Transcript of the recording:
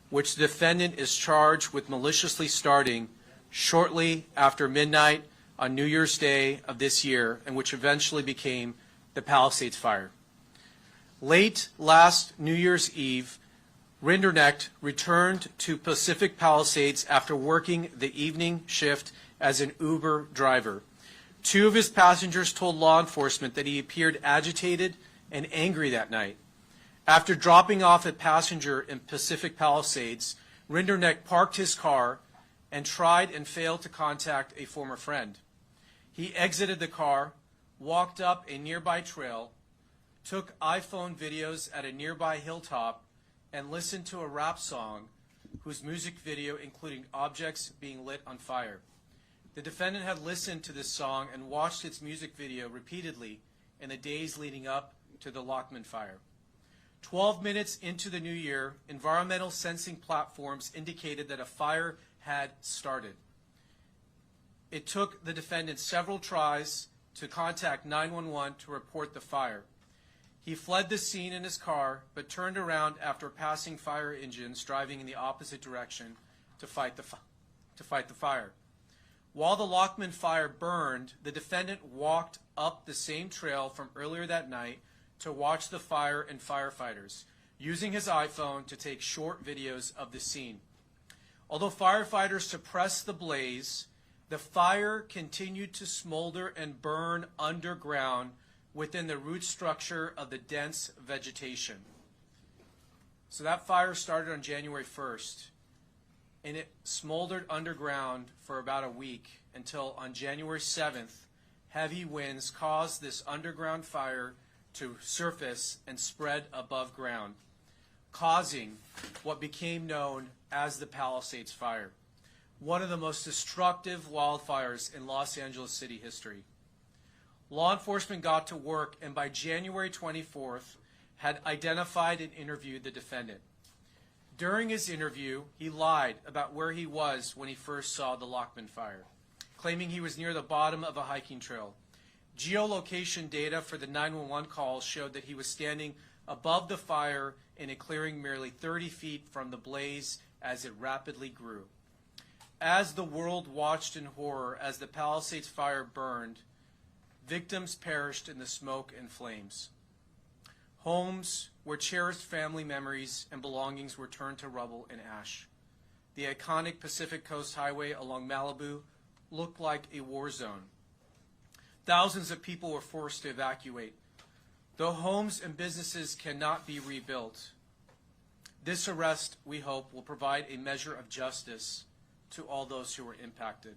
which the defendant is charged with maliciously starting shortly after midnight on New Year's Day of this year, and which eventually became the Palisades Fire. Late last New Year's Eve, Rinderknecht returned to Pacific Palisades after working the evening shift as an Uber driver. Two of his passengers told law enforcement that he appeared agitated and angry that night. After dropping off a passenger in Pacific Palisades, Rinderknecht parked his car and tried and failed to contact a former friend. He exited the car, walked up a nearby trail, took iPhone videos at a nearby hilltop, and listened to a rap song whose music video included objects being lit on fire. The defendant had listened to this song and watched its music video repeatedly in the days leading up to the Lockman fire. 12 minutes into the new year, environmental sensing platforms indicated that a fire had started. It took the defendant several tries to contact 911 to report the fire. He fled the scene in his car, but turned around after passing fire engines driving in the opposite direction to fight the fire. While the Lockman fire burned, the defendant walked up the same trail from earlier that night to watch the fire and firefighters, using his iPhone to take short videos of the scene. Although firefighters suppressed the blaze, the fire continued to smolder and burn underground within the root structure of the dense vegetation. So that fire started on January 1st, and it smoldered underground for about a week until on January 7th, heavy winds caused this underground fire to surface and spread above ground, causing what became known as the Palisades Fire, one of the most destructive wildfires in Los Angeles City history. Law enforcement got to work and by January 24th had identified and interviewed the defendant. During his interview, he lied about where he was when he first saw the Lockman fire, claiming he was near the bottom of a hiking trail. Geolocation data for the 911 calls showed that he was standing above the fire in a clearing merely 30 feet from the blaze as it rapidly grew. As the world watched in horror as the Palisades fire burned, victims perished in the smoke and flames. Homes where cherished family memories and belongings were turned to rubble and ash. The iconic Pacific Coast Highway along Malibu looked like a war zone. Thousands of people were forced to evacuate. Though homes and businesses cannot be rebuilt, this arrest, we hope, will provide a measure of justice to all those who were impacted.